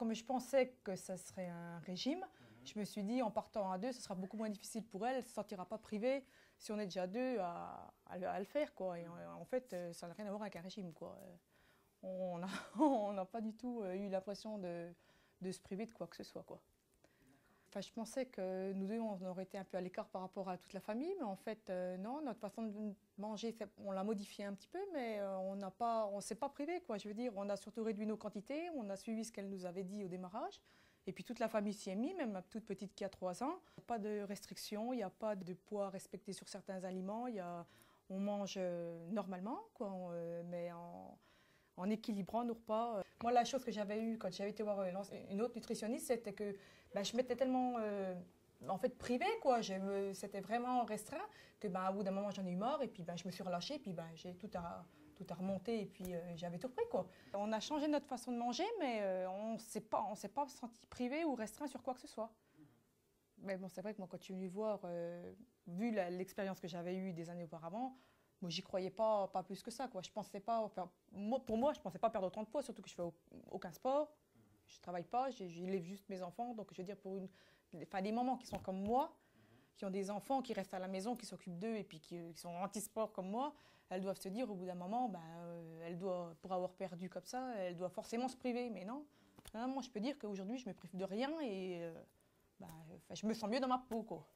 comme je pensais que ça serait un régime, je me suis dit en partant à deux, ce sera beaucoup moins difficile pour elle, elle ne se sentira pas privée si on est déjà deux à le faire, quoi. Et en fait, ça n'a rien à voir avec un régime, quoi. On n'a pas du tout eu l'impression de se priver de quoi que ce soit, quoi. Enfin, je pensais que nous deux, on aurait été un peu à l'écart par rapport à toute la famille, mais en fait, non, notre façon de manger, on l'a modifié un petit peu, mais on ne s'est pas privé, quoi. Je veux dire, on a surtout réduit nos quantités, on a suivi ce qu'elle nous avait dit au démarrage, et puis toute la famille s'y est mise, même ma toute petite qui a 3 ans. Il n'y a pas de restrictions, il n'y a pas de poids respecté sur certains aliments, on mange normalement, quoi, mais en équilibrant nos repas. Moi, la chose que j'avais eue quand j'avais été voir une autre nutritionniste, c'était que je m'étais tellement en fait privée, quoi. C'était vraiment restreint que à bout d'un moment j'en ai eu marre et puis je me suis relâchée et puis j'ai tout à remonter et puis j'avais tout repris, quoi. On a changé notre façon de manger, mais on s'est pas senti privé ou restreint sur quoi que ce soit. Mais bon, c'est vrai que moi, quand tu es venu voir, vu l'expérience que j'avais eue des années auparavant, moi, j'y croyais pas plus que ça, quoi. Je pensais pas, pour moi, je pensais pas perdre autant de poids, surtout que je fais aucun sport, je travaille pas, j'élève juste mes enfants. Donc, je veux dire, des mamans qui sont comme moi, qui ont des enfants, qui restent à la maison, qui s'occupent d'eux et puis qui sont anti-sport comme moi, elles doivent se dire au bout d'un moment, pour avoir perdu comme ça, elles doivent forcément se priver. Mais non, moi, je peux dire qu'aujourd'hui, je me prive de rien et je me sens mieux dans ma peau, quoi.